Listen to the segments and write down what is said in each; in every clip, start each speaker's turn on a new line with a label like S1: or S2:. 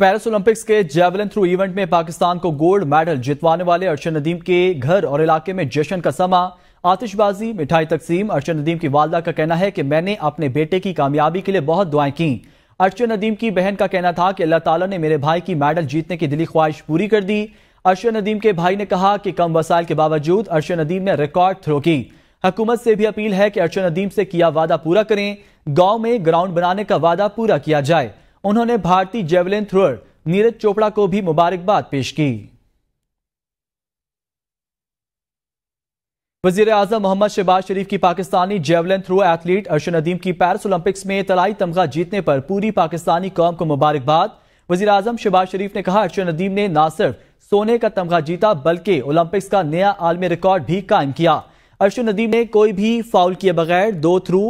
S1: Paris Olympics के javelin throw event में पाकिस्तान को गोल्ड मेडल जितवाने वाले अरशद नदीम के घर और इलाके में जश्न का समा, आतिशबाजी, मिठाई तकसीम। अरशद नदीम की वालदा का कहना है कि मैंने अपने बेटे की कामयाबी के लिए बहुत दुआएं की। अरशद नदीम की बहन का कहना था कि अल्लाह ताला ने मेरे भाई की मेडल जीतने की दिली ख्वाहिश पूरी कर दी। अरशद नदीम के भाई ने कहा कि कम वसाइल के बावजूद अरशद नदीम ने रिकॉर्ड थ्रो की। हुकूमत से भी अपील है कि अरशद नदीम से किया वादा पूरा करें, गांव में ग्राउंड बनाने का वादा पूरा किया जाए। उन्होंने भारतीय जेवलिन थ्रोअर नीरज चोपड़ा को भी मुबारकबाद पेश की। वजीर आजम मोहम्मद शहबाज शरीफ की Pakistani javelin throw athlete Arshad Nadeem की पेरिस ओलंपिक्स में तलाई तमगा जीतने पर पूरी पाकिस्तानी कौम को मुबारकबाद। वजीर आजम शहबाज शरीफ ने कहा, अरशद नदीम ने न सिर्फ सोने का तमगा जीता बल्कि ओलंपिक्स का नया आलमी रिकॉर्ड भी कायम किया। अरशद नदीम ने कोई भी फाउल किए बगैर 2 थ्रू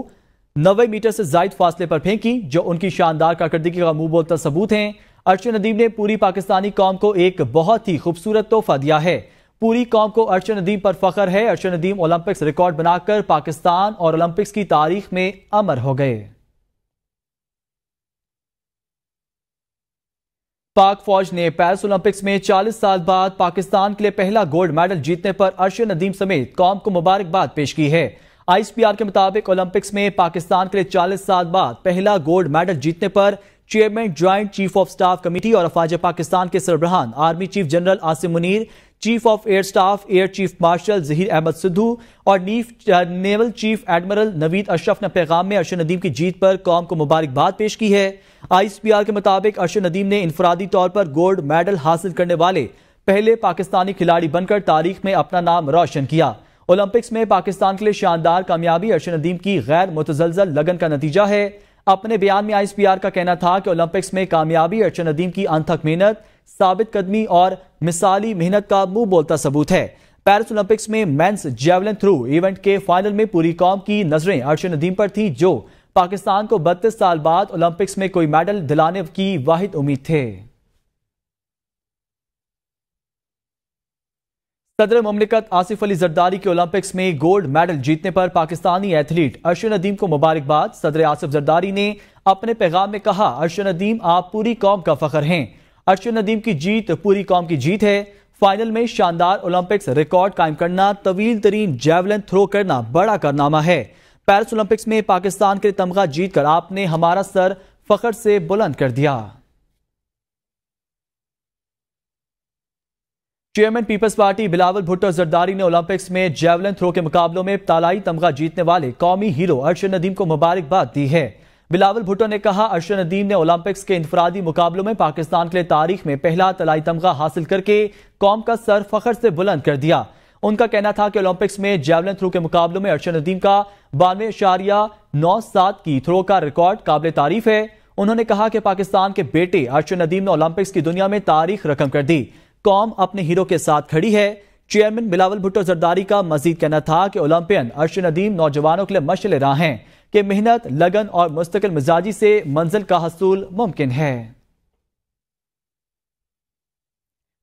S1: 90 मीटर से जायद फासले पर फेंकी, जो उनकी शानदार कारकर्दगी का मुंह बोलता सबूत है। अरशद नदीम ने पूरी पाकिस्तानी कौम को एक बहुत ही खूबसूरत तोहफा दिया है। पूरी कौम को अरशद नदीम पर फख्र है। अरशद नदीम ओलंपिक्स रिकॉर्ड बनाकर पाकिस्तान और ओलंपिक्स की तारीख में अमर हो गए। पाक फौज ने पेरिस ओलंपिक्स में 40 साल बाद पाकिस्तान के लिए पहला गोल्ड मेडल जीतने पर अरशद नदीम समेत कौम को मुबारकबाद पेश की है। ISPR के मुताबिक ओलंपिक्स में पाकिस्तान के लिए 40 साल बाद पहला गोल्ड मेडल जीतने पर chairman joint chief of staff committee और अफवाज पाकिस्तान के सरबराहान army chief general Asim Munir, chief of air staff air chief marshal Zaheer Ahmed Sidhu और naval chief admiral Naveed Ashraf ने पैगाम में अरशद नदीम की जीत पर कौम को मुबारकबाद पेश की है। ISPR के मुताबिक अरशद नदीम ने इनफरादी तौर पर गोल्ड मेडल हासिल करने वाले पहले पाकिस्तानी खिलाड़ी बनकर तारीख में अपना नाम रोशन किया। ओलंपिक्स में पाकिस्तान के लिए शानदार कामयाबी अरशद नदीम की गैर मुतज़लज़ल लगन का नतीजा है। अपने बयान में ISPR का कहना था कि ओलंपिक्स में कामयाबी अरशद नदीम की अनथक मेहनत, साबित कदमी और मिसाली मेहनत का मुंह बोलता सबूत है। पेरिस ओलंपिक्स में मेंस जेवलिन थ्रो इवेंट के फाइनल में पूरी कौम की नजरें अरशद नदीम पर थी, जो पाकिस्तान को 32 साल बाद ओलंपिक्स में कोई मेडल दिलाने की वाहिद उम्मीद थे। सदर मुमलिकत आसिफ अली जरदारी के ओलंपिक्स में गोल्ड मेडल जीतने पर पाकिस्तानी एथलीट अरशद नदीम को मुबारकबाद। सदर आसिफ जरदारी ने अपने पैगाम में कहा, अरशद नदीम आप पूरी कौम का फख्र हैं। अरशद नदीम की जीत पूरी कौम की जीत है। फाइनल में शानदार ओलंपिक्स रिकॉर्ड कायम करना, तवील तरीन जेवलिन थ्रो करना बड़ा कारनामा है। पेरिस ओलंपिक्स में पाकिस्तान के तमगा जीतकर आपने हमारा सर फख्र से बुलंद कर दिया। Chairman Peoples Party Bilawal Bhutto Zardari ने ओलंपिक्स में जेवलिन थ्रो के मुकाबलों में तलाई तमगा जीतने वाले कौमी हीरो अरशद नदीम को मुबारकबाद दी है। बिलावल भुट्टो ने कहा, अरशद नदीम ने ओलंपिक्स के इनफरादी मुकाबलों में पाकिस्तान के लिए तारीख में पहला तलाई तमगा हासिल करके कौम का सर फख्र से बुलंद कर दिया। उनका कहना था कि ओलंपिक्स में जेवलिन थ्रो के मुकाबलों में अरशद नदीम का 92.97 की थ्रो का रिकॉर्ड काबिल तारीफ है। उन्होंने कहा कि पाकिस्तान के बेटे अरशद नदीम ने ओलंपिक्स की दुनिया में तारीख रकम कर दी। कौम अपने हीरो के साथ खड़ी है। चेयरमैन बिलावल भुट्टो जरदारी का मजीद कहना था कि ओलंपियन अरशद नदीम नौजवानों के लिए मशअल राह हैं कि मेहनत, लगन और मुस्तकिल मिजाजी से मंजिल का हसूल मुमकिन है।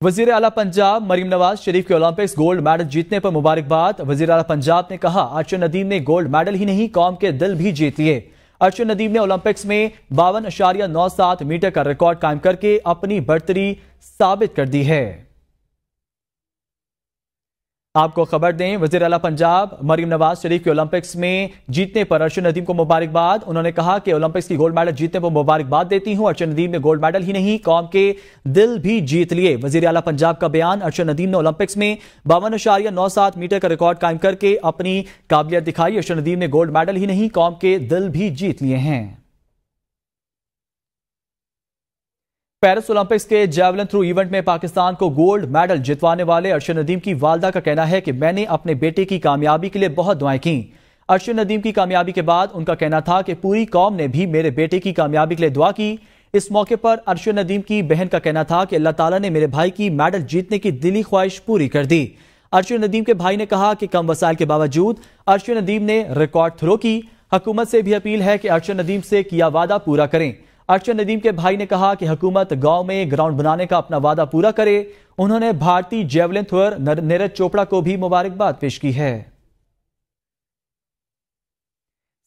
S1: वजीर आला पंजाब मरीम नवाज शरीफ के ओलंपिक्स गोल्ड मेडल जीतने पर मुबारकबाद। वजीर आला पंजाब ने कहा, अरशद नदीम ने गोल्ड मेडल ही नहीं कौम के दिल भी जीत लिए। अरशद नदीम ने ओलंपिक्स में 52.97 मीटर का रिकॉर्ड कायम करके अपनी बढ़तरी साबित कर दी है। आपको खबर दें, वजीर आला पंजाब मरीम नवाज शरीफ के ओलंपिक्स में जीतने पर अरशद नदीम को मुबारकबाद। उन्होंने कहा कि ओलंपिक्स की गोल्ड मेडल जीतने पर मुबारकबाद देती हूं। अरशद नदीम ने गोल्ड मेडल ही नहीं कौम के दिल भी जीत लिए। वजीर आला पंजाब का बयान। अरशद नदीम ने ओलंपिक्स में 52.97 मीटर का रिकॉर्ड कायम करके अपनी काबिलियत दिखाई। अरशद नदीम ने गोल्ड मेडल ही नहीं कौम के दिल भी जीत लिए हैं। पेरिस ओलंपिक्स के जेवलिन थ्रो इवेंट में पाकिस्तान को गोल्ड मेडल जितवाने वाले अरशद नदीम की वालदा का कहना है कि मैंने अपने बेटे की कामयाबी के लिए बहुत दुआएं की। अरशद नदीम की कामयाबी के बाद उनका कहना था कि पूरी कौम ने भी मेरे बेटे की कामयाबी के लिए दुआ की। इस मौके पर अरशद नदीम की बहन का कहना था कि अल्लाह ताला ने मेरे भाई की मेडल जीतने की दिली ख्वाहिश पूरी कर दी। अरशद नदीम के भाई ने कहा कि कम वसाइल के बावजूद अरशद नदीम ने रिकॉर्ड थ्रो की। हुकूमत से भी अपील है कि अरशद नदीम से किया वादा पूरा करें। अरशद नदीम के भाई ने कहा कि हुकूमत गांव में ग्राउंड बनाने का अपना वादा पूरा करे। उन्होंने भारतीय जेवलिन थ्रोअर नीरज चोपड़ा को भी मुबारकबाद पेश की है।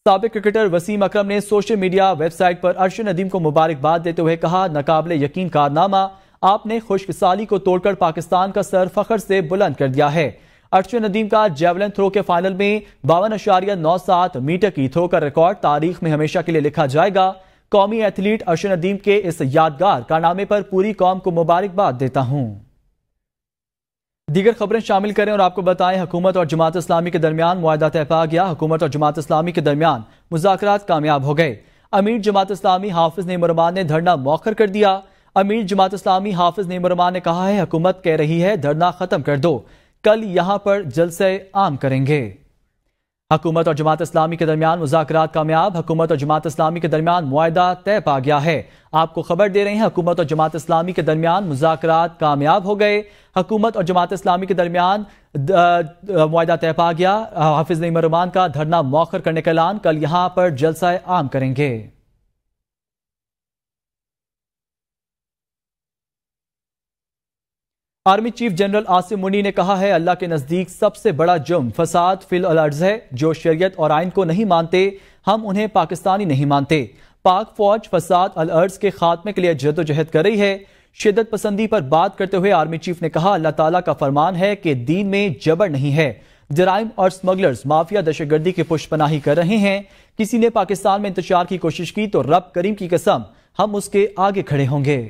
S1: साबिक क्रिकेटर वसीम अकरम ने सोशल मीडिया वेबसाइट पर अरशद नदीम को मुबारकबाद देते हुए कहा, नाकाबिले यकीन कारनामा, आपने खुशकिसाली को तोड़कर पाकिस्तान का सर फख्र से बुलंद कर दिया है। अरशद नदीम का जेवलिन थ्रो के फाइनल में 52.97 मीटर की थ्रो का रिकॉर्ड तारीख में हमेशा के लिए लिखा जाएगा। कौमी एथलीट अरशद नदीम के इस यादगार कारनामे पर पूरी कौम को मुबारकबाद देता हूं। दीगर खबरें शामिल करें और आपको बताएं, हुकूमत और जमात इस्लामी के दरमियान मुआहदा तय पा गया। हुकूमत और जमात इस्लामी के दरमियान मुज़ाकरात कामयाब हो गए। अमीर जमात इस्लामी हाफिज नईम उर-रहमान ने धरना मौखर कर दिया। अमीर जमात इस्लामी हाफिज नईम उर-रहमान ने कहा है, हुकूमत कह रही है धरना खत्म कर दो, कल यहां पर जलसे आम करेंगे। हुकूमत और जमात इस्लामी के दरमियान मुज़ाकरात कामयाब। हुकूमत और जमात इस्लामी के दरमियान मुआहदा तय पा गया है। आपको खबर दे रहे हैं, हुकूमत और जमात इस्लामी के दरमियान मुज़ाकरात कामयाब हो गए। हुकूमत और जमात इस्लामी के दरमियान मुआहदा तय पा गया। हाफिज नईम उर-रहमान का धरना मौखर करने का ऐलान, कल यहां पर जलसा आम करेंगे। आर्मी चीफ जनरल आसिम मुनी ने कहा है, अल्लाह के नजदीक सबसे बड़ा जुर्म फसाद फिल अर्ज है। जो शरीयत और आइन को नहीं मानते, हम उन्हें पाकिस्तानी नहीं मानते। पाक फौज फसाद अल अर्ज के खात्मे के लिए जद्दोजहद कर रही है। शिद्दत पसंदी पर बात करते हुए आर्मी चीफ ने कहा, अल्लाह ताला का फरमान है कि दीन में जबर नहीं है। जराइम और स्मगलर्स माफिया दहशतगर्दी की पुष्पनाही कर रहे हैं। किसी ने पाकिस्तान में इंतशार की कोशिश की तो रब करीम की कसम हम उसके आगे खड़े होंगे।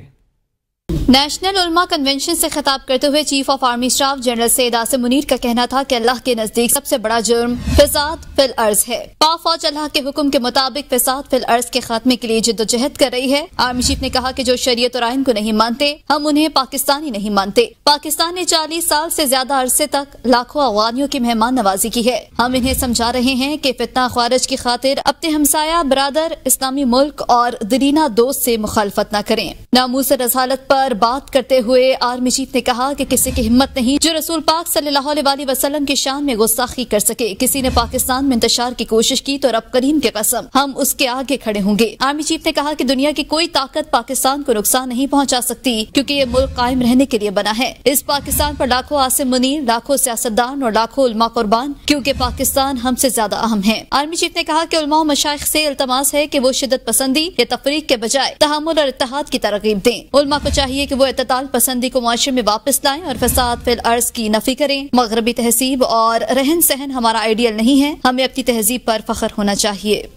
S2: नेशनल उलमा कन्वेंशन से खिताब करते हुए chief of army staff general Syed Asim Munir का कहना था कि अल्लाह के नजदीक सबसे बड़ा जुर्म फसाद फिल अर्ज है। पाक फौज अल्लाह के हुक्म के मुताबिक फसाद फिल अर्ज के खात्मे के लिए जिद्दोजहद कर रही है। आर्मी चीफ ने कहा कि जो शरीयत और आइन को नहीं मानते, हम उन्हें पाकिस्तानी नहीं मानते। पाकिस्तान ने 40 साल से ज्यादा अरसे तक लाखों अफगानियों की मेहमान नवाजी की है। हम इन्हें समझा रहे हैं कि फितना ख्वारिज की खातिर अपने हमसाया बरादर इस्लामी मुल्क और दरीना दोस्त से मुखालफत न करें। नामूस रसालत पर बात करते हुए आर्मी चीफ ने कहा कि किसी की हिम्मत नहीं जो रसूल पाक सल्लल्लाहु अलैहि वसल्लम की शान में गुस्ताखी कर सके। किसी ने पाकिस्तान में इंतशार की कोशिश की तो रब करीम की कसम हम उसके आगे खड़े होंगे। आर्मी चीफ ने कहा कि दुनिया की कोई ताकत पाकिस्तान को नुकसान नहीं पहुंचा सकती, क्योंकि ये मुल्क कायम रहने के लिए बना है। इस पाकिस्तान पर लाखों आसिम मुनीर, लाखों सियासतदान और लाखों उलमा कुर्बान, क्योंकि पाकिस्तान हमसे ज्यादा अहम है। आर्मी चीफ ने कहा कि उलमा और मशाइख से इल्तमास है कि वो शिद्दत पसंदी या तफरीक के बजाय तहम्मुल और इत्तेहाद की तरगीब दें। उलमा को चाहिए कि वो इत्तेदाल पसंदी को मुआशरे में वापस लाएं और फसाद फिल अर्ज की नफी करें। मगरबी तहजीब और रहन सहन हमारा आइडियल नहीं है, हमें अपनी तहजीब पर फख्र होना चाहिए।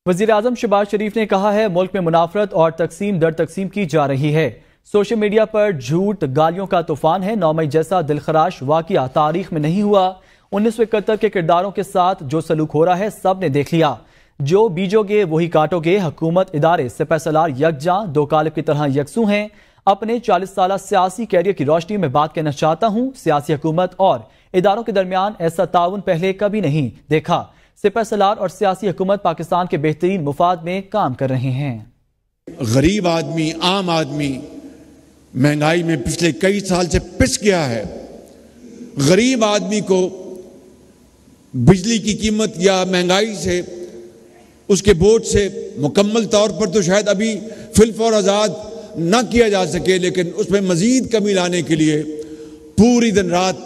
S1: वजीर आजम शहबाज शरीफ ने कहा है, मुल्क में मुनाफरत और तकसीम दर तकसीम की जा रही है। सोशल मीडिया पर झूठ गालियों का तूफान है। 9 मई जैसा दिलखराश वाकया तारीख में नहीं हुआ। 1971 के किरदारों के साथ जो सलूक हो रहा है सब ने देख लिया। जो बीजोगे वही काटोगे। हुकूमत इदारे सिपहसालार यकजा दो कालिब की तरह यकसू हैं। अपने 40 साल सियासी कैरियर की रोशनी में बात कहना चाहता हूं, सियासी हुकूमत और इदारों के दरमियान ऐसा ताउन पहले कभी नहीं देखा। सिपहसालार और सियासी हुकूमत पाकिस्तान के बेहतरीन मुफाद में काम कर रहे हैं।
S3: गरीब आदमी, आम आदमी महंगाई में पिछले कई साल से पिस गया है। गरीब आदमी को बिजली की कीमत या महंगाई से, उसके बोझ से मुकम्मल तौर पर तो शायद अभी फिलफौर आज़ाद ना किया जा सके, लेकिन उसमें मजीद कमी लाने के लिए पूरी दिन रात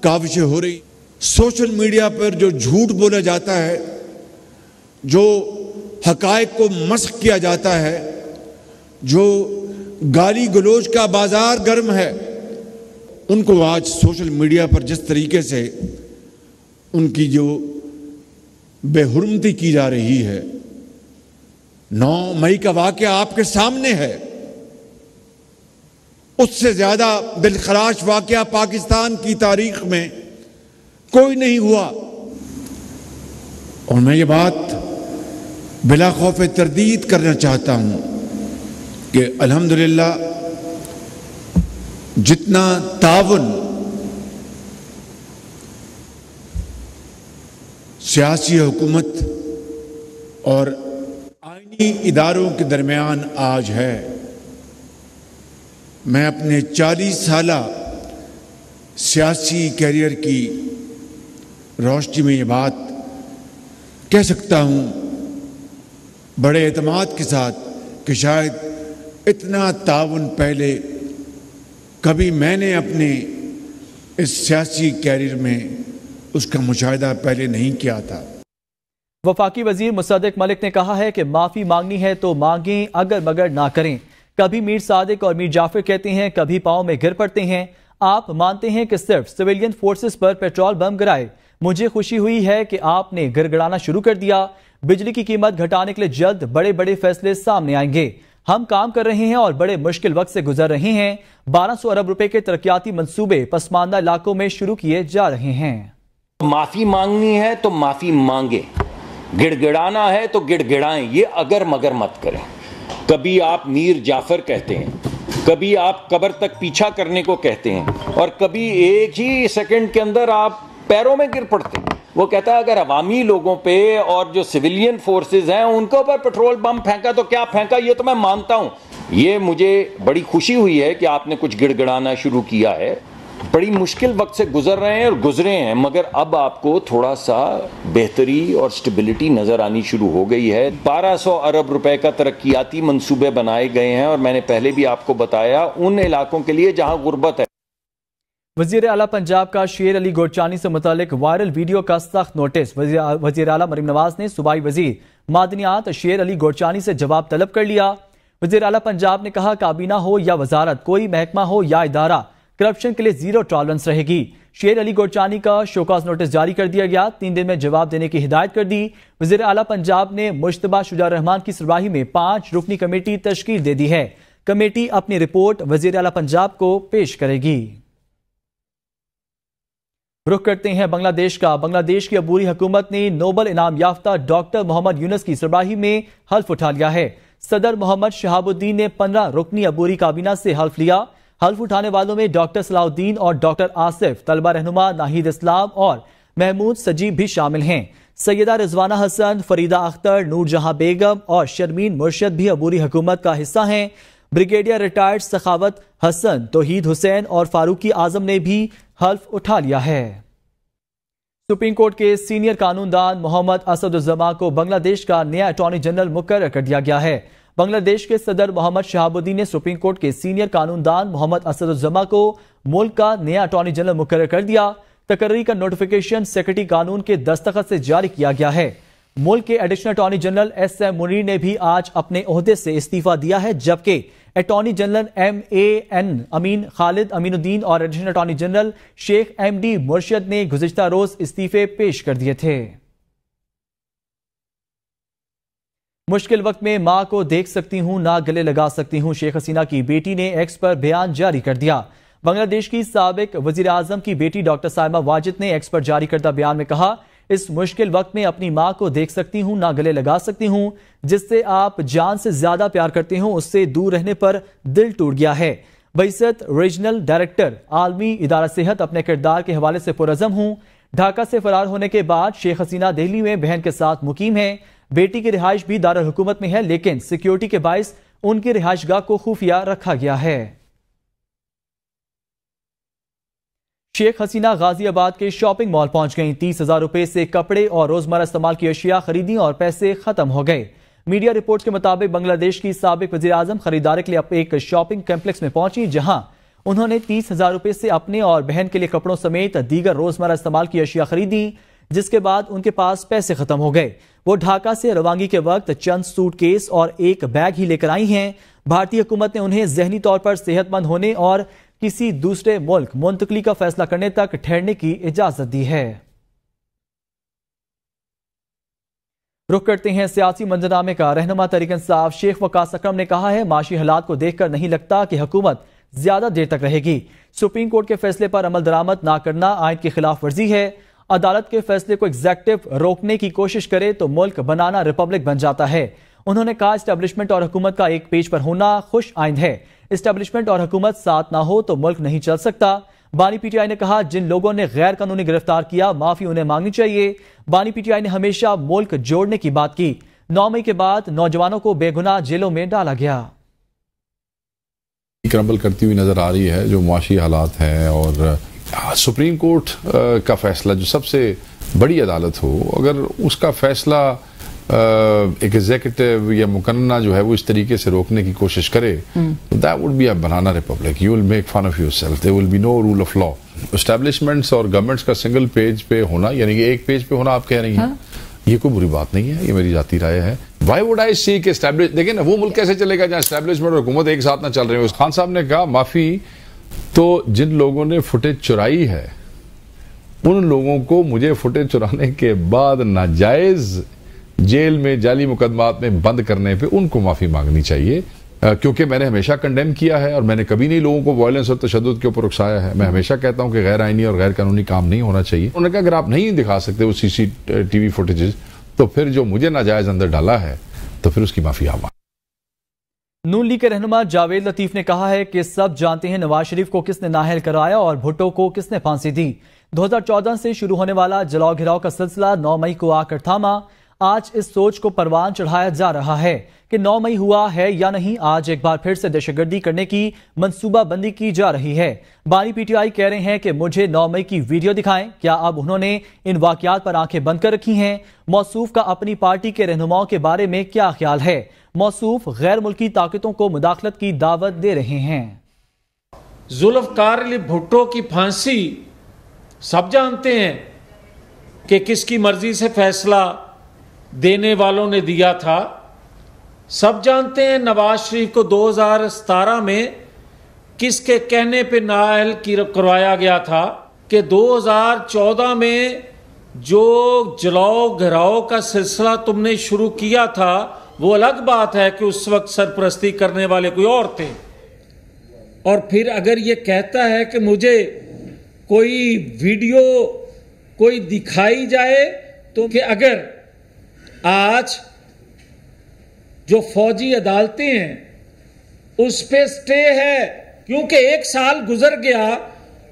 S3: काविशें हो रही। सोशल मीडिया पर जो झूठ बोला जाता है, जो हकायक को मस्ख किया जाता है, जो गाली गलोच का बाजार गर्म है, उनको आज सोशल मीडिया पर जिस तरीके से उनकी जो बेहुरमती की जा रही है, 9 मई का वाकया आपके सामने है। उससे ज्यादा दिलखराश वाकया पाकिस्तान की तारीख में कोई नहीं हुआ। और मैं ये बात बिला खौफ तरदीद करना चाहता हूं कि अल्हम्दुलिल्लाह जितना ताउन सियासी हुकूमत और आईनी इदारों के दरमियान आज है, मैं अपने 40 साला सियासी कैरियर की रोशनी में ये बात कह सकता हूँ बड़े एतमाद के साथ कि शायद इतना ताउन पहले कभी मैंने अपने इस सियासी कैरियर में उसका मुशाहिदा पहले नहीं किया था।
S1: वफाकी वजीर मुसद्दिक मलिक ने कहा है कि माफी मांगनी है तो मांगें, अगर मगर ना करें। कभी मीर सादिक और मीर जाफर कहते हैं, कभी पाँव में गिर पड़ते हैं। आप मानते हैं कि सिर्फ सिविलियन फोर्सेस पर पेट्रोल बम गिराए। मुझे खुशी हुई है कि आपने गिड़गिड़ाना शुरू कर दिया। बिजली की कीमत घटाने के लिए जल्द बड़े बड़े फैसले सामने आएंगे। हम काम कर रहे हैं और बड़े मुश्किल वक्त से गुजर रहे हैं। 1200 अरब रुपए के तरक्याती मंसूबे पसमानदा इलाकों में शुरू किए जा रहे हैं।
S4: माफी मांगनी है तो माफी मांगे, गिड़गिड़ाना है तो गिड़गिड़ाएं, ये अगर मगर मत करें। कभी आप मीर जाफर कहते हैं, कभी आप कब्र तक पीछा करने को कहते हैं, और कभी एक ही सेकंड के अंदर आप पैरों में गिर पड़ते हैं। वो कहता है अगर अवामी लोगों पे और जो सिविलियन फोर्सेस हैं उनके ऊपर पेट्रोल बम फेंका तो क्या फेंका, ये तो मैं मानता हूं। ये मुझे बड़ी खुशी हुई है कि आपने कुछ गिड़गिड़ाना शुरू किया है। बड़ी मुश्किल वक्त से गुजर रहे हैं और गुजरे हैं, मगर अब आपको थोड़ा सा बेहतरी और स्टेबिलिटी नजर आनी शुरू हो गई है। 1200 अरब रुपए का तरक्याती मंसूबे बनाए गए हैं, और मैंने पहले भी आपको बताया उन इलाकों के लिए जहां गुर्बत है।
S1: वजीर आला पंजाब का शेर अली गोरचानी से मुतालिक वायरल वीडियो का सख्त नोटिस वजीर आला मरीम नवाज ने सूबाई वजीर मादनियात शेर अली गोरचानी से जवाब तलब कर लिया। वजीर आला पंजाब ने कहा, काबीना हो या वजारत, कोई महकमा हो या इदारा, करप्शन के लिए जीरो टॉलरेंस रहेगी। शेर अली गोरचानी का शोकाज नोटिस जारी कर दिया गया। 3 दिन में जवाब देने की हिदायत कर दी। वजीर आला पंजाब ने मुश्तबा शुजा रहमान की सरबराही में 5 रुकनी कमेटी तश्कील दे दी है। कमेटी अपनी रिपोर्ट वजीर आला पंजाब को पेश करेगी। रुख करते हैं बांग्लादेश का। बांग्लादेश की अबूरी हुकूमत ने नोबल इनाम याफ्ता डॉक्टर मोहम्मद यूनुस की सरबराही में हल्फ उठा लिया है। सदर मोहम्मद शहाबुद्दीन ने 15 रुकनी अबूरी काबीना से हल्फ लिया। हल्फ उठाने वालों में डॉक्टर सलाउद्दीन और डॉक्टर आसिफ, तलबा रहनुमा नाहिद इस्लाम और महमूद सजीब भी शामिल हैं। सैयदा रिजवाना हसन, फरीदा अख्तर, नूरजहां बेगम और शर्मीन मुर्शद भी अबूरी हुकूमत का हिस्सा हैं। ब्रिगेडियर रिटायर्ड सखावत हसन, तौहीद हुसैन और फारूकी आजम ने भी हल्फ उठा लिया है। सुप्रीम कोर्ट के सीनियर कानूनदान मोहम्मद असदुज्जमा को बांग्लादेश का नया अटॉर्नी जनरल मुकर्रर कर दिया गया है। बांग्लादेश के सदर मोहम्मद शहाबुद्दीन ने सुप्रीम कोर्ट के सीनियर कानूनदान मोहम्मद असदुज्जमा को मुल्क का नया अटॉर्नी जनरल मुकर्रर कर दिया। तकर्री का नोटिफिकेशन सेक्रेटरी कानून के दस्तखत से जारी किया गया है। मुल्क के additional attorney general SM Munir ने भी आज अपने ओहदे से इस्तीफा दिया है, जबकि attorney general MAN Amin Khalid Aminuddin और additional attorney general Sheikh MD Murshad ने गुज़िश्ता रोज इस्तीफे पेश कर दिए थे। मुश्किल वक्त में मां को देख सकती हूं ना गले लगा सकती हूं, शेख हसीना की बेटी ने एक्स पर बयान जारी कर दिया। बांग्लादेश की साबिक वजीर आजम की बेटी डॉक्टर साइमा वाजिद ने एक्स पर जारी करदा बयान में कहा, इस मुश्किल वक्त में अपनी मां को देख सकती हूं ना गले लगा सकती हूं, जिससे आप जान से ज्यादा प्यार करते हो उससे दूर रहने पर दिल टूट गया है। बैसत रीजनल डायरेक्टर आलमी इदारा सेहत अपने किरदार के हवाले से पुरअज़म हूं। ढाका से फरार होने के बाद शेख हसीना दिल्ली में बहन के साथ मुकीम है। बेटी की रिहाइश भी दारुल हुकूमत में है, लेकिन सिक्योरिटी के बाइस उनकी रिहाइशगाह को खुफिया रखा गया है। शेख हसीना गाजियाबाद के शॉपिंग मॉल पहुंच गईं। 30,000 रुपए से कपड़े और रोजमर्रा इस्तेमाल की अशिया खरीदी और पैसे खत्म हो गए। मीडिया रिपोर्ट्स के मुताबिक बांग्लादेश की साबिक वजीर आजम खरीदारी के लिए एक शॉपिंग कॉम्प्लेक्स में पहुंची, जहां उन्होंने 30,000 रुपए से अपने और बहन के लिए कपड़ों समेत दीगर रोजमर्रा इस्तेमाल की अशिया खरीदी, जिसके बाद उनके पास पैसे खत्म हो गए। वो ढाका से रवानगी के वक्त चंद सूटकेस और एक बैग ही लेकर आई हैं। भारतीय हुकूमत ने उन्हें जहनी तौर पर सेहतमंद होने और किसी दूसरे मुल्क मुंतकली का फैसला करने तक ठहरने की इजाजत दी है। रुख करते हैं सियासी मंजरनामे का। रहनुमा तहरीक इंसाफ शेख वकास अकरम ने कहा है, माशी हालात को देखकर नहीं लगता कि हुकूमत ज्यादा देर तक रहेगी। सुप्रीम कोर्ट के फैसले पर अमल दरामद ना करना आइन की खिलाफ वर्जी है। अदालत के फैसले को एग्जेक्टिव रोकने की कोशिश करे तो मुल्क बनाना रिपब्लिक बन जाता है। उन्होंने कहा, एस्टेब्लिशमेंट और हुकूमत का एक पेज पर होना खुश आइंद है। एस्टेब्लिशमेंट और हुकूमत साथ ना हो तो मुल्क नहीं चल सकता। बानी PTI ने कहा, जिन लोगों ने गैर कानूनी गिरफ्तार किया माफी उन्हें मांगनी चाहिए। बानी PTI ने हमेशा मुल्क जोड़ने की बात की। 9 मई के बाद नौजवानों को बेगुनाह जेलों में डाला गया।
S5: क्रम्बल करती हुई नजर आ रही है जो मुआशी हालात हैं, और सुप्रीम कोर्ट का फैसला जो सबसे बड़ी अदालत हो, अगर उसका फैसला एक एग्जीक्यूटिव या मुकन्ना जो है वो इस तरीके से रोकने की कोशिश करे, तो that would be a banana republic. You will make fun of yourself, there will be no rule of law. Establishments और गवर्नमेंट्स का सिंगल पेज पे होना, यानी कि एक पेज पे होना आप कह रही हैं, ये कोई बुरी बात नहीं है, ये मेरी जाती राय है। Why would I seek establish, देखिए ना वो मुल्क कैसे चलेगा जहां एस्टेब्लिशमेंट और हुकूमत एक साथ ना चल रहे हो। खान साहब ने कहा माफी, तो जिन लोगों ने फुटेज चुराई है उन लोगों को मुझे फुटेज चुराने के बाद नाजायज जेल में जाली मुकदमात में बंद करने पे उनको माफी मांगनी चाहिए, क्योंकि मैंने हमेशा कंडेम किया है और मैंने कभी नहीं लोगों को वायलेंस और तशद्दुद के ऊपर उकसाया है। मैं हमेशा कहता हूं कि गैर आईनी और गैर कानूनी काम नहीं होना चाहिए। उन्होंने कहा अगर आप नहीं दिखा सकते वो CCTV फुटेजेस, तो फिर जो मुझे नाजायज अंदर डाला है तो फिर उसकी माफी आप।
S1: नून लीग के रहनुमा जावेद लतीफ ने कहा है कि सब जानते हैं नवाज शरीफ को किसने नाअहल कराया और भुट्टो को किसने फांसी दी। 2014 से शुरू होने वाला जलाओ घिराव का सिलसिला 9 मई को आकर थामा। आज इस सोच को परवान चढ़ाया जा रहा है कि 9 मई हुआ है या नहीं। आज एक बार फिर से दहशतगर्दी करने की मंसूबाबंदी की जा रही है। बानी PTI कह रहे हैं कि मुझे 9 मई की वीडियो दिखाएं। क्या अब उन्होंने इन वाकयात पर आंखें बंद कर रखी हैं? मौसूफ का अपनी पार्टी के रहनुमाओं के बारे में क्या ख्याल है? मौसूफ गैर मुल्की ताकतों को मुदाखलत की दावत दे रहे हैं।
S6: जुल्फकार अली भुट्टो की फांसी सब जानते हैं कि किसकी मर्जी से फैसला देने वालों ने दिया था। सब जानते हैं नवाज शरीफ को 2017 में किसके कहने पे नाअहल करवाया गया था कि 2014 में जो जलाओ घिराओ का सिलसिला तुमने शुरू किया था वो अलग बात है कि उस वक्त सरपरस्ती करने वाले कोई और थे। और फिर अगर ये कहता है कि मुझे कोई वीडियो कोई दिखाई जाए, तो कि अगर आज जो फौजी अदालतें हैं उस पे स्टे है, क्योंकि 1 साल गुजर गया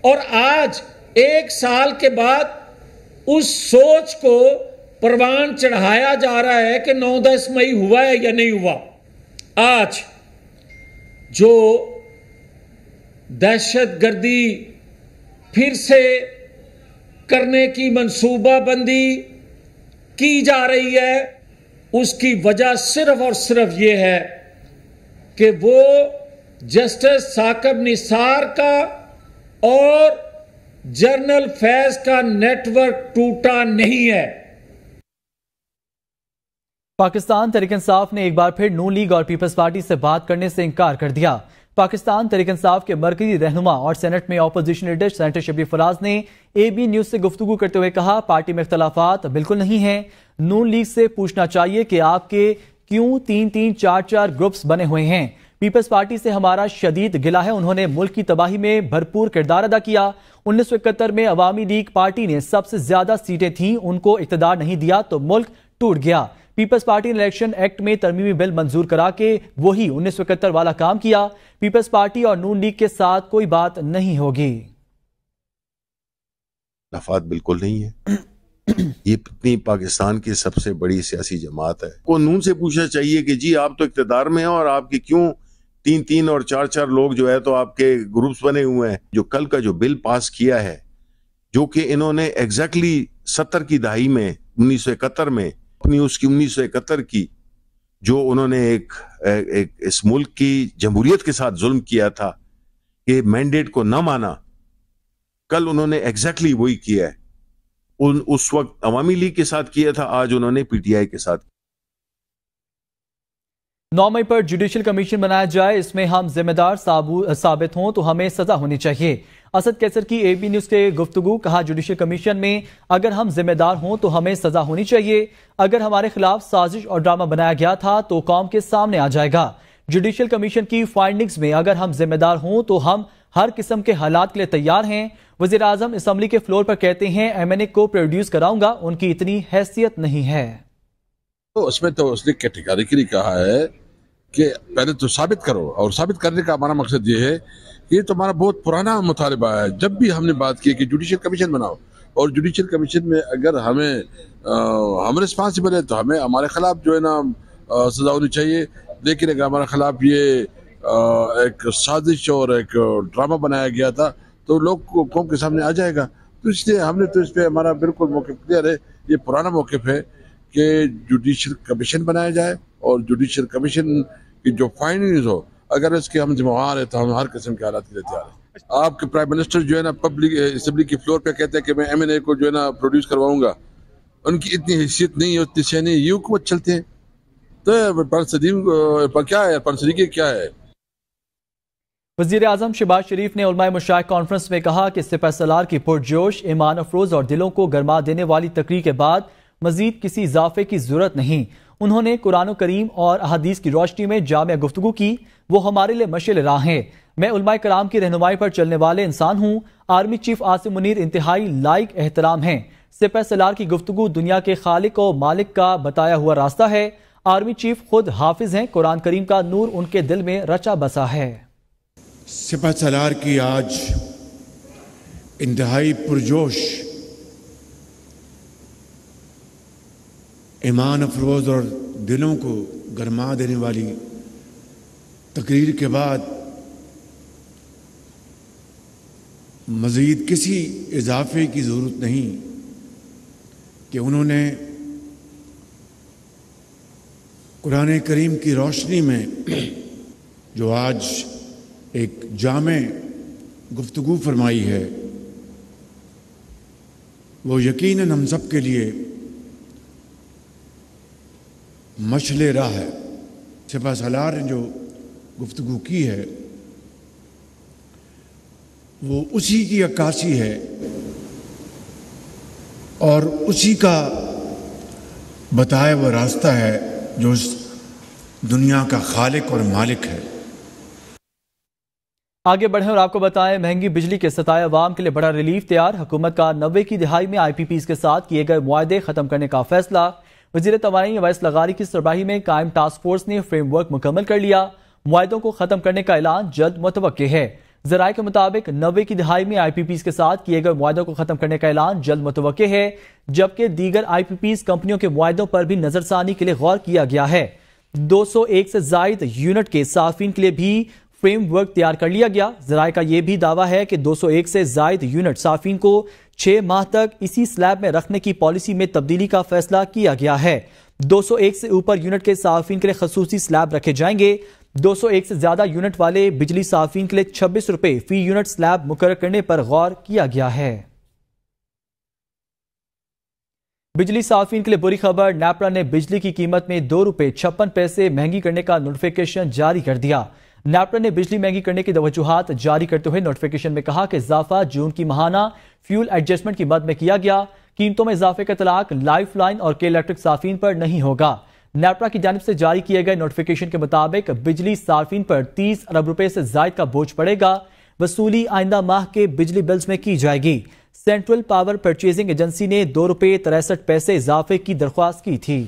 S6: और आज 1 साल के बाद उस सोच को परवान चढ़ाया जा रहा है कि 9-10 मई हुआ है या नहीं हुआ। आज जो दहशतगर्दी फिर से करने की मंसूबाबंदी की जा रही है, उसकी वजह सिर्फ और सिर्फ ये है कि वो जस्टिस साकिब निसार का और जनरल फैज का नेटवर्क टूटा नहीं है।
S1: पाकिस्तान तहरीक इंसाफ ने एक बार फिर नून लीग और पीपल्स पार्टी से बात करने से इंकार कर दिया। पाकिस्तान तहरीक इंसाफ के मरकजी रहनुमा और सेनेट में opposition leader senator Shibli Faraz ने AB न्यूज से गुफ्तगू करते हुए कहा, पार्टी में इख्तलाफात बिल्कुल नहीं है। नून लीग से पूछना चाहिए कि आपके क्यों 3-3, 4-4 ग्रुप्स बने हुए हैं। पीपल्स पार्टी से हमारा शदीद गिला है, उन्होंने मुल्क की तबाही में भरपूर किरदार अदा किया। 1971 में अवामी लीग पार्टी ने सबसे ज्यादा सीटें थीं, उनको इख्तिदार नहीं दिया तो मुल्क टूट गया। पीपल्स पार्टी ने इलेक्शन एक्ट में तरमीमी बिल मंजूर करा के वही 1971 वाला काम किया। पीपल्स पार्टी और नून लीग के साथ कोई बात नहीं होगी।
S7: इख्तिलाफात बिल्कुल नहीं है। ये इतनी पाकिस्तान की सबसे बड़ी सियासी जमात है, को नून से पूछना चाहिए कि जी आप तो इख्तिदार में हैं और आपके क्यों 3-3 और 4-4 लोग जो है तो आपके ग्रुप्स बने हुए हैं। जो कल का जो बिल पास किया है, जो कि इन्होंने एग्जैक्टली 70 की दहाई में 1971 में अपनी उसकी 1971 की जो उन्होंने एक इस मुल्क की जमहूरियत के साथ जुल्म किया था कि मैंडेट को न माना, कल उन्होंने एग्जैक्टली वही किया है। उस वक्त अवामी लीग के साथ किया था, आज उन्होंने PTI के साथ।
S1: 9 मई पर जुडिशल कमीशन बनाया जाए, इसमें हम जिम्मेदार साबित हों तो हमें सजा होनी चाहिए। असद कैसर की AB न्यूज के गुफ्तगू, कहा जुडिशल कमीशन में अगर हम जिम्मेदार हों तो हमें सजा होनी चाहिए। अगर हमारे खिलाफ साजिश और ड्रामा बनाया गया था तो कौम के सामने आ जाएगा। जुडिशल कमीशन की फाइंडिंग्स में अगर हम जिम्मेदार हों तो हम हर किस्म के हालात के लिए तैयार हैं। वजीर आजम असम्बली के फ्लोर पर कहते हैं MNA को प्रोड्यूस कराऊंगा, उनकी इतनी हैसियत नहीं है।
S8: तो उसमें तो उसने कैटेगरिकली कहा है कि पहले तो साबित करो, और साबित करने का हमारा मकसद ये है कि ये तो हमारा बहुत पुराना मुतालबा है। जब भी हमने बात की कि जुडिशल कमीशन बनाओ, और जुडिशल कमीशन में अगर हम रिस्पॉन्सिबल है तो हमें हमारे खिलाफ जो है ना सजा होनी चाहिए। लेकिन अगर हमारे खिलाफ ये एक साजिश और एक ड्रामा बनाया गया था तो लोग कौम के सामने आ जाएगा। तो इसलिए हमने तो इस पर हमारा बिल्कुल मौक़िफ़ क्लियर है। ये पुराना मौक़िफ़ है कि जुडिशल कमीशन बनाया जाए, और जुडिशल कमीशन की जो फाइंडिंग्स हो, अगर इसके हम जिम्मेवार है तो हम हर किस्म के हालात के लिए तैयार हैं। आपके प्राइम मिनिस्टर जो है ना पब्लिक असेंबली के फ्लोर पे कहते हैं कि मैं MNA को जो है ना प्रोड्यूस करवाऊंगा, उनकी इतनी हैसियत नहीं है, उतनी शह नहीं, ये हुकूमत चलते हैं। तो क्या है परसदी क्या है।
S1: वज़ीर आज़म शहबाज शरीफ ने उलमाए मुशाइख कॉन्फ्रेंस में कहा कि सिपह सलार की पुरजोश, ईमान अफरोज और दिलों को गरमा देने वाली तकरीर के बाद मजीद किसी इजाफे की जरूरत नहीं। उन्होंने कुरान करीम और अहादीस की रोशनी में जामिया गुफ्तगू की। वो हमारे लिए मशाल राह हैं। मैं उलमाए कराम की रहनुमाई पर चलने वाले इंसान हूँ। आर्मी चीफ आसिम मुनीर इंतहाई लाइक एहतराम हैं। सिपह सलार की गुफ्तगू दुनिया के खालिक और मालिक का बताया हुआ रास्ता है। आर्मी चीफ खुद हाफिज हैं। कुरान करीम का नूर उनके दिल में रचा बसा है।
S3: सिपह सलार की आज इंतहाई पुरजोश, ईमान अफरोज और दिलों को गरमा देने वाली तकरीर के बाद मज़ीद किसी इजाफे की ज़रूरत नहीं कि उन्होंने कुरान करीम की रोशनी में जो आज एक जामे गुफ्तगू फरमाई है, वो यकीनन हम सब के लिए मशले राह है। सिपह सलार ने जो गुफ्तगू की है वो उसी की अक्कासी है और उसी का बताया हुआ रास्ता है जो इस दुनिया का खालिक और मालिक है।
S1: आगे बढ़ें और आपको बताएं, महंगी बिजली के सताए अवाम के लिए बड़ा रिलीफ तैयार। हुकूमत का 90 की दिहाई में IPPs के साथ किए गए मुआहदे खत्म करने का फैसला। वज़ीर तवानी अवैस लगारी की सरबराही में कायम टास्क फोर्स ने फ्रेमवर्क मुकम्मल कर लिया। मुआहदों को खत्म करने का ऐलान जल्द मुतवक्के है। ज़राए के मुताबिक 90 की दिहाई में IPPs के साथ किए गए मुआहदों को खत्म करने का ऐलान जल्द मुतवक्के है, जबकि दीगर IPPs कंपनियों के मुआहदों पर भी नजरसानी के लिए गौर किया गया है। 201 से जायद यूनिट के साफिन के लिए भी फ्रेमवर्क तैयार कर लिया गया। ज़राए का यह भी दावा है कि 201 से जायद यूनिट साफिन को 6 माह तक इसी स्लैब में रखने की पॉलिसी में तब्दीली का फैसला किया गया है। 201 से ऊपर यूनिट के साफिन के लिए खसूसी स्लैब रखे जाएंगे। 201 से ज्यादा यूनिट वाले बिजली साफिन के लिए 26 रुपए फी यूनिट स्लैब मुकर्रर करने पर गौर किया गया है। बिजली साफिन के लिए बुरी खबर, नैपरा ने बिजली की कीमत में 2 रुपए 56 पैसे महंगी करने का नोटिफिकेशन जारी कर दिया। नैपरा ने बिजली महंगी करने की वजूहात जारी करते हुए नोटिफिकेशन में कहा कि इजाफा जून की माहाना फ्यूल एडजस्टमेंट की मद में किया गया। कीमतों में इजाफे का तलाक लाइफ लाइन और के इलेक्ट्रिक साफिन पर नहीं होगा। नैपरा की जानिब से जारी किए गए नोटिफिकेशन के मुताबिक बिजली साफिन पर 30 अरब रुपए से जायद का बोझ पड़ेगा। वसूली आइंदा माह के बिजली बिल्स में की जाएगी। सेंट्रल पावर परचेजिंग एजेंसी ने 2 रुपए 63 पैसे इजाफे की दरख्वास्त की थी।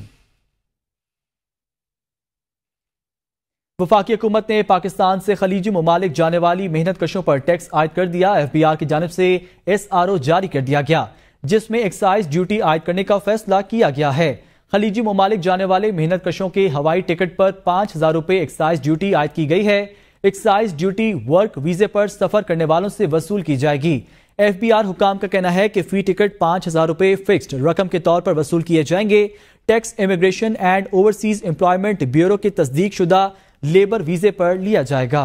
S1: वफाकी हुकूमत ने पाकिस्तान से खलीजी ममालिक जाने वाली मेहनत कशों पर टैक्स आयद कर दिया। FBR की जानिब से SRO जारी कर दिया गया, जिसमें एक्साइज ड्यूटी आयद करने का फैसला किया गया है। खलीजी ममालिक जाने वाले मेहनत कशों के हवाई टिकट पर 5000 रुपए एक्साइज ड्यूटी आयद की गई है। एक्साइज ड्यूटी वर्क वीजे पर सफर करने वालों से वसूल की जाएगी। FBR हुकाम का कहना है कि फी टिकट 5000 रुपए फिक्स्ड रकम के तौर पर वसूल किए जाएंगे। Tax immigration and overseas employment bureau के तस्दीक शुदा लेबर वीजे पर लिया जाएगा।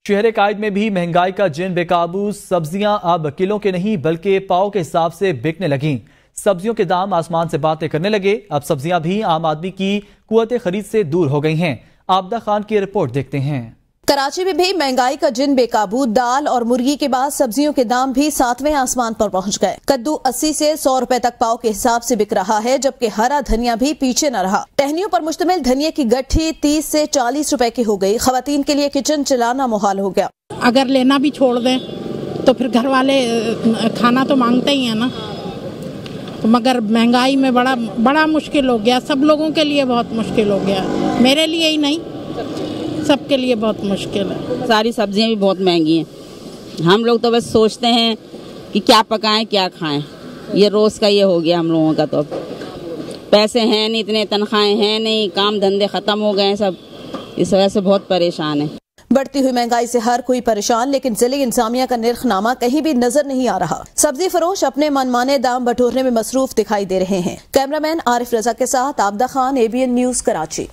S1: शहर कायद में भी महंगाई का जिन बेकाबू, सब्जियां अब किलो के नहीं बल्कि पाव के हिसाब से बिकने लगी। सब्जियों के दाम आसमान से बातें करने लगे। अब सब्जियां भी आम आदमी की कुव्वत खरीद से दूर हो गई हैं। आबदा खान की रिपोर्ट देखते हैं।
S9: कराची में भी महंगाई का जिन बेकाबू, दाल और मुर्गी के बाद सब्जियों के दाम भी 7वें आसमान पर पहुंच गए। कद्दू 80 से 100 रुपए तक पाव के हिसाब से बिक रहा है, जबकि हरा धनिया भी पीछे न रहा। टहनियों पर मुश्तमिल धनिया की गट्ठी 30 से 40 रुपए की हो गई। खवातीन के लिए किचन चलाना मुहाल हो गया।
S10: अगर लेना भी छोड़ दें तो फिर घर वाले खाना तो मांगते ही है ना, तो मगर महंगाई में बड़ा मुश्किल हो गया। सब लोगों के लिए बहुत मुश्किल हो गया, मेरे लिए ही नहीं सबके लिए बहुत मुश्किल है।
S11: सारी सब्जियां भी बहुत महंगी हैं। हम लोग तो बस सोचते हैं कि क्या पकाएं क्या खाएं, ये रोज का ये हो गया हम लोगों का। तो पैसे हैं नहीं, इतने तनख्वाहें हैं नहीं, काम धंधे खत्म हो गए हैं सब, इस वजह से बहुत परेशान है।
S9: बढ़ती हुई महंगाई से हर कोई परेशान, लेकिन जिले इंतजामिया का निर्खनामा कहीं भी नजर नहीं आ रहा। सब्जी फरोश अपने मनमाने दाम बटोरने में मसरूफ दिखाई दे रहे हैं। कैमरामैन आरिफ रजा के साथ आबदा खान, ABN न्यूज, कराची।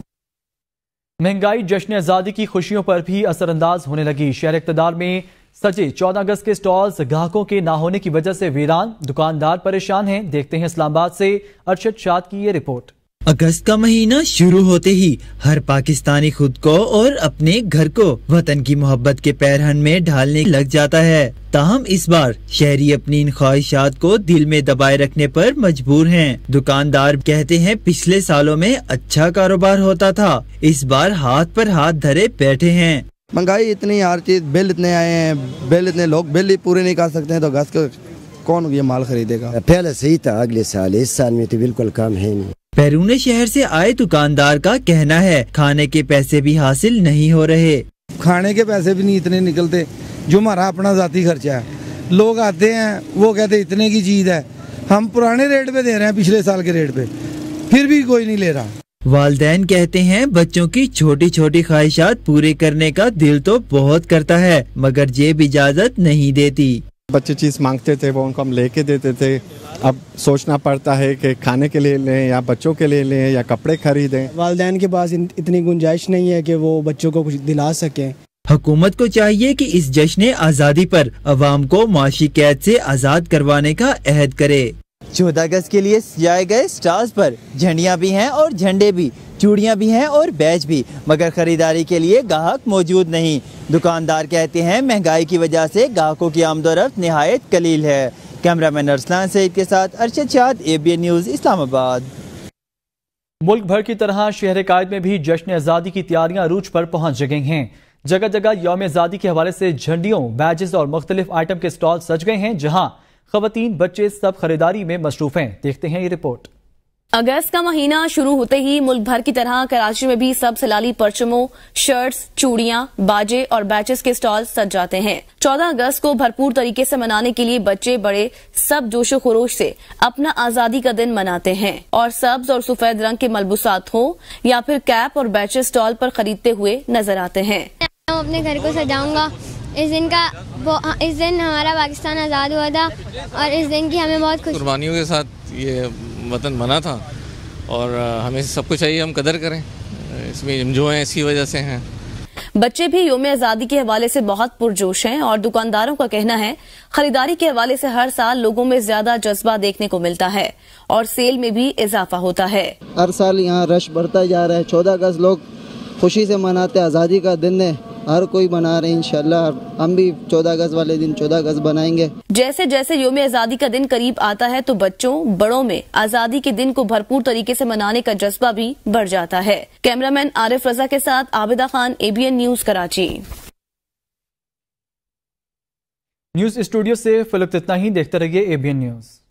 S1: महंगाई जश्न आज़ादी की खुशियों पर भी असरअंदाज होने लगी। शहर इक़्तिदार में सजे 14 अगस्त के स्टॉल्स ग्राहकों के ना होने की वजह से वीरान, दुकानदार परेशान हैं। देखते हैं इस्लामाबाद से अरशद शाद की ये रिपोर्ट।
S12: अगस्त का महीना शुरू होते ही हर पाकिस्तानी खुद को और अपने घर को वतन की मोहब्बत के पैरहन में ढालने लग जाता है। ताहम इस बार शहरी अपनी इन ख्वाहिशात को दिल में दबाए रखने पर मजबूर हैं। दुकानदार कहते हैं पिछले सालों में अच्छा कारोबार होता था, इस बार हाथ पर हाथ धरे बैठे हैं।
S13: महंगाई इतनी, हर चीज बिल इतने आए हैं, बिल इतने, लोग बिल ही पूरे नहीं कर सकते हैं, तो अगस्त का कौन ये माल खरीदेगा।
S14: पहले सही था, अगले साल, इस साल में तो बिल्कुल कम है नहीं।
S12: बैरून शहर से आए दुकानदार का कहना है खाने के पैसे भी हासिल नहीं हो रहे।
S13: खाने के पैसे भी नहीं इतने निकलते जो हमारा अपना जाती खर्चा है। लोग आते हैं, वो कहते इतने की चीज है, हम पुराने रेट पे दे रहे हैं, पिछले साल के रेट पे, फिर भी कोई नहीं ले रहा।
S12: वालिदैन कहते हैं बच्चों की छोटी छोटी ख्वाहिशात पूरे करने का दिल तो बहुत करता है, मगर जेब इजाजत नहीं देती।
S15: बच्चे चीज मांगते थे वो उनको हम लेके देते थे, अब सोचना पड़ता है कि खाने के लिए लें या बच्चों के लिए लें या कपड़े खरीदें।
S16: वालिदैन के पास इतनी गुंजाइश नहीं है कि वो बच्चों को कुछ दिला सकें।
S12: हुकूमत को चाहिए कि इस जश्न आज़ादी पर अवाम को माशी कैद से आज़ाद करवाने का अहद करे।
S17: 14 अगस्त के लिए सजाए गए स्टॉल्स पर झंडियां भी हैं और झंडे भी, चूड़ियां भी हैं और बैच भी, मगर खरीदारी के लिए ग्राहक मौजूद नहीं। दुकानदार कहते हैं महंगाई की वजह से ग्राहकों की आमदोरफ्त निहायत कलील है। कैमरामैन अरसलान सईद के साथ अरशद शाद, ABN न्यूज़, इस्लामाबाद।
S1: मुल्क भर की तरह शहर कायद में भी जश्न आज़ादी की तैयारियां अरूज पर पहुंच गई हैं। जगह जगह यौम आज़ादी के हवाले से झंडियों, बैजेस और मुख्तलिफ आइटम के स्टॉल सज गए हैं, जहां खवातीन, बच्चे सब खरीदारी में मसरूफ हैं। देखते हैं ये रिपोर्ट।
S18: अगस्त का महीना शुरू होते ही मुल्क भर की तरह कराची में भी सब सलाली परचमों, शर्ट्स, चूड़ियां, बाजे और बैचेस के स्टॉल सज जाते हैं। 14 अगस्त को भरपूर तरीके से मनाने के लिए बच्चे बड़े सब जोशो खरोश से अपना आजादी का दिन मनाते हैं और सब्ज और सफेद रंग के मलबूसात हो या फिर कैप और बैचेस स्टॉल पर खरीदते हुए नजर आते हैं।
S19: मैं अपने घर को सजाऊंगा। इस दिन हमारा पाकिस्तान आज़ाद हुआ था और इस दिन की हमें बहुत खुशी।
S20: कुर्बानियों के साथ ये वतन बना था और हमें सबको चाहिए हम कदर करें, इसमें जो है इसी वजह से हैं।
S18: बच्चे भी योम आज़ादी के हवाले से बहुत पुरजोश हैं और दुकानदारों का कहना है खरीदारी के हवाले से हर साल लोगों में ज्यादा जज्बा देखने को मिलता है और सेल में भी इजाफा होता है।
S13: हर साल यहाँ रश बढ़ता जा रहा है। 14 अगस्त लोग खुशी से मनाते, आज़ादी का दिन है, हर कोई बना रहे हैं। इंशाल्लाह हम भी 14 अगस्त वाले दिन 14 अगस्त बनाएंगे। जैसे जैसे योम आज़ादी का दिन करीब आता है तो बच्चों बड़ों में आज़ादी के दिन को भरपूर तरीके से मनाने का जज्बा भी बढ़ जाता है। कैमरामैन आरिफ रजा के साथ Abida Khan, ABN news, Karachi.
S1: News studio से फिलहाल इतना ही। देखते रहिए ABN न्यूज़।